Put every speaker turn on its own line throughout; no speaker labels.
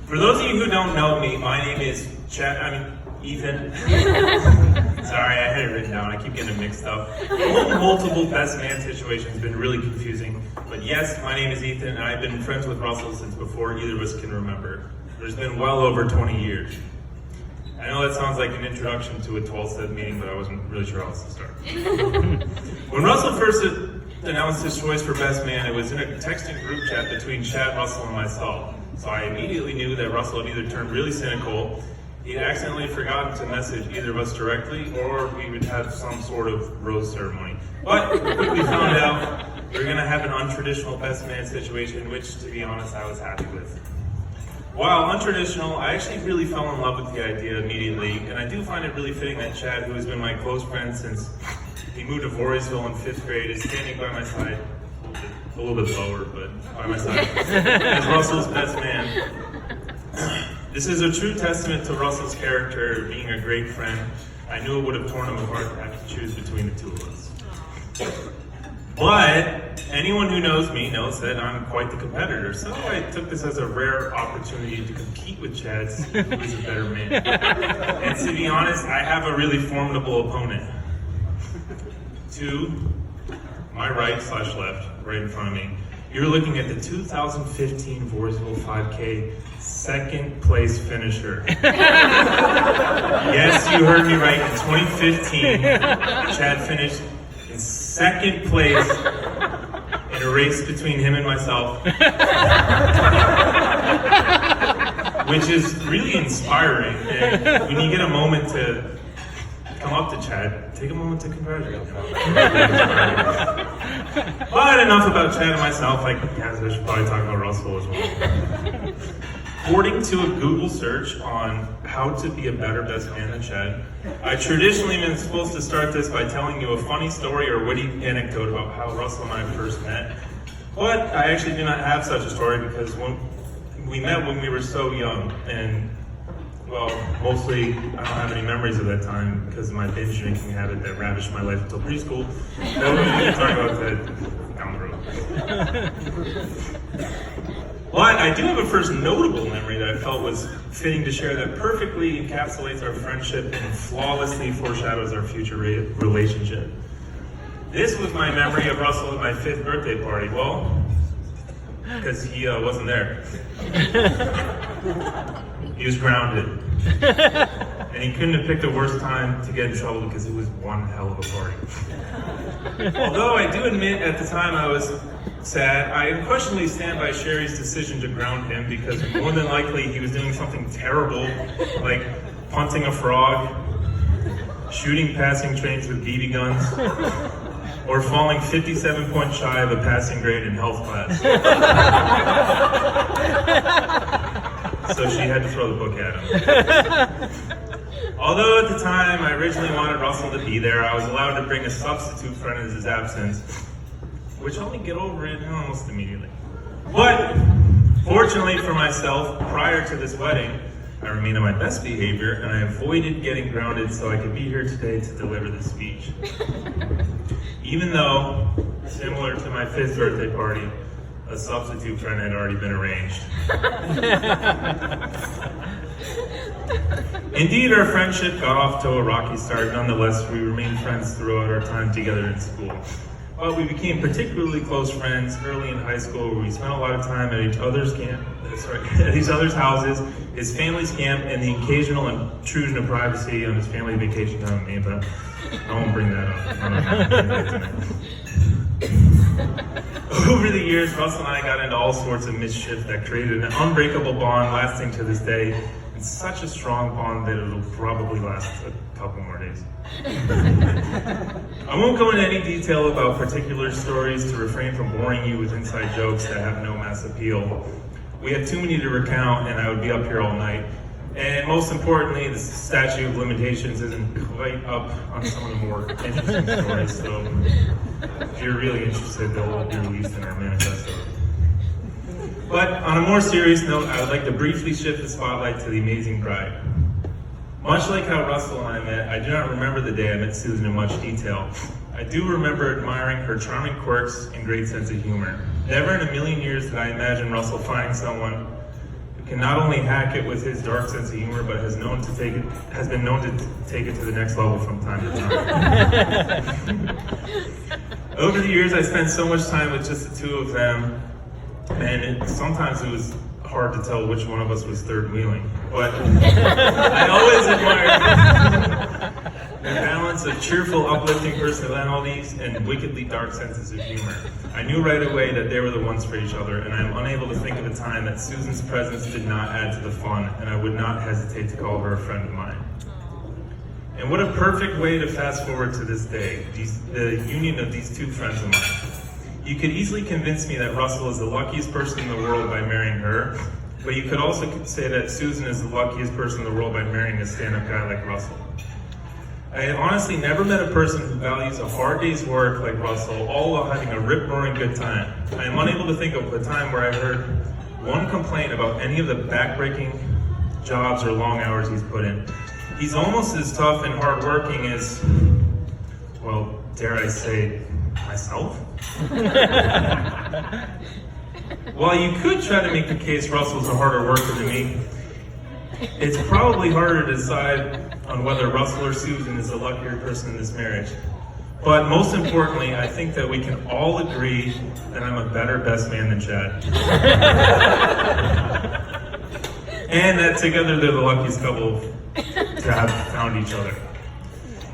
For those of you who don't know me, my name is Ethan. Sorry, I had it written down. I keep getting it mixed up. Multiple best man situations have been really confusing. But yes, my name is Ethan, and I've been friends with Russell since before either of us can remember. There's been well over 20 years. I know that sounds like an introduction to a 12-step meeting, but I wasn't really sure how else to start. When Russell first announced his choice for best man, it was in a texting group chat between Chad, Russell, and myself. So I immediately knew that Russell had either turned really cynical, he'd accidentally forgotten to message either of us directly, or we would have some sort of rose ceremony. But we quickly found out we were going to have an untraditional best man situation, which, to be honest, I was happy with. While untraditional, I actually really fell in love with the idea immediately, and I do find it really fitting that Chad, who has been my close friend since he moved to Voorheesville in 5th grade, is standing by my side, a little bit lower, but by my side, as Russell's best man. This is a true testament to Russell's character, being a great friend. I knew it would have torn him apart to have to choose between the two of us. But anyone who knows me knows that I'm quite the competitor, so I took this as a rare opportunity to compete with Chad, to see who is a better man. And to be honest, I have a really formidable opponent. To my right/left, right in front of me, you're looking at the 2015 Voorheesville 5K second place finisher. Yes, you heard me right. In 2015, Chad finished in second place in a race between him and myself, which is really inspiring. And when you get a moment to come up to Chad, take a moment to congratulate him. But enough about Chad and myself. I should probably talk about Russell as well. According to a Google search on how to be a better best man than Chad, I traditionally been supposed to start this by telling you a funny story or witty anecdote about how Russell and I first met. But I actually do not have such a story because we met when we were so young, and well, mostly I don't have any memories of that time because of my binge drinking habit that ravished my life until preschool. But we can talk about that down the road. But I do have a first notable memory that I felt was fitting to share that perfectly encapsulates our friendship and flawlessly foreshadows our future relationship. This was my memory of Russell at my 5th birthday party. Well, because he wasn't there. He was grounded. And he couldn't have picked a worse time to get in trouble because it was one hell of a party. Although I do admit at the time I was sad, I unquestionably stand by Sherry's decision to ground him because more than likely he was doing something terrible, like punting a frog, shooting passing trains with BB guns, or falling 57 points shy of a passing grade in health class. So she had to throw the book at him. Although at the time I originally wanted Russell to be there, I was allowed to bring a substitute friend in his absence, which helped me get over it almost immediately. But fortunately for myself, prior to this wedding, I remained on my best behavior and I avoided getting grounded so I could be here today to deliver this speech. Even though, similar to my 5th birthday party, a substitute friend had already been arranged. Indeed, our friendship got off to a rocky start. Nonetheless, we remained friends throughout our time together in school. But we became particularly close friends early in high school, where we spent a lot of time at each other's houses, his family's camp, and the occasional intrusion of privacy on his family vacation time with me, but I won't bring that up. Over the years, Russell and I got into all sorts of mischief that created an unbreakable bond lasting to this day, and such a strong bond that it'll probably last a couple more days. I won't go into any detail about particular stories to refrain from boring you with inside jokes that have no mass appeal. We have too many to recount, and I would be up here all night. And most importantly, the statute of limitations isn't quite up on some of the more interesting stories, so if you're really interested, they'll all be released in our manifesto. But on a more serious note, I would like to briefly shift the spotlight to the amazing bride. Much like how Russell and I met, I do not remember the day I met Susan in much detail. I do remember admiring her charming quirks and great sense of humor. Never in a million years did I imagine Russell finding someone can not only hack it with his dark sense of humor, but has been known to take it to the next level from time to time. Over the years, I spent so much time with just the two of them, and sometimes it was hard to tell which one of us was third wheeling. But I always admired their balance of cheerful, uplifting personalities and wickedly dark senses of humor. I knew right away that they were the ones for each other, and I am unable to think of a time that Susan's presence did not add to the fun, and I would not hesitate to call her a friend of mine. And what a perfect way to fast forward to this day, the union of these two friends of mine. You could easily convince me that Russell is the luckiest person in the world by marrying her, but you could also say that Susan is the luckiest person in the world by marrying a stand-up guy like Russell. I have honestly never met a person who values a hard day's work like Russell, all while having a rip-roaring good time. I am unable to think of a time where I heard one complaint about any of the back-breaking jobs or long hours he's put in. He's almost as tough and hard-working as, well, dare I say, myself? While you could try to make the case Russell's a harder worker than me, it's probably harder to decide on whether Russell or Susan is the luckier person in this marriage. But most importantly, I think that we can all agree that I'm a better best man than Chad. And that together they're the luckiest couple to have found each other.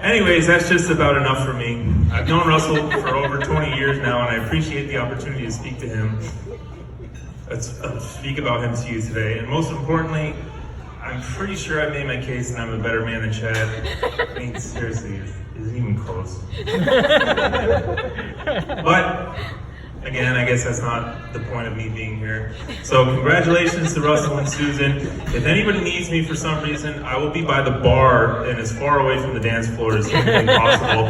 Anyways, that's just about enough for me. I've known Russell for over 20 years now, and I appreciate the opportunity to speak to him. Speak about him to you today. And most importantly, I'm pretty sure I made my case and I'm a better man than Chad. I mean, seriously, it isn't even close. But, again, I guess that's not the point of me being here. So congratulations to Russell and Susan. If anybody needs me for some reason, I will be by the bar and as far away from the dance floor as humanly possible.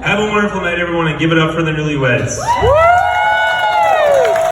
Have a wonderful night, everyone, and give it up for the newlyweds.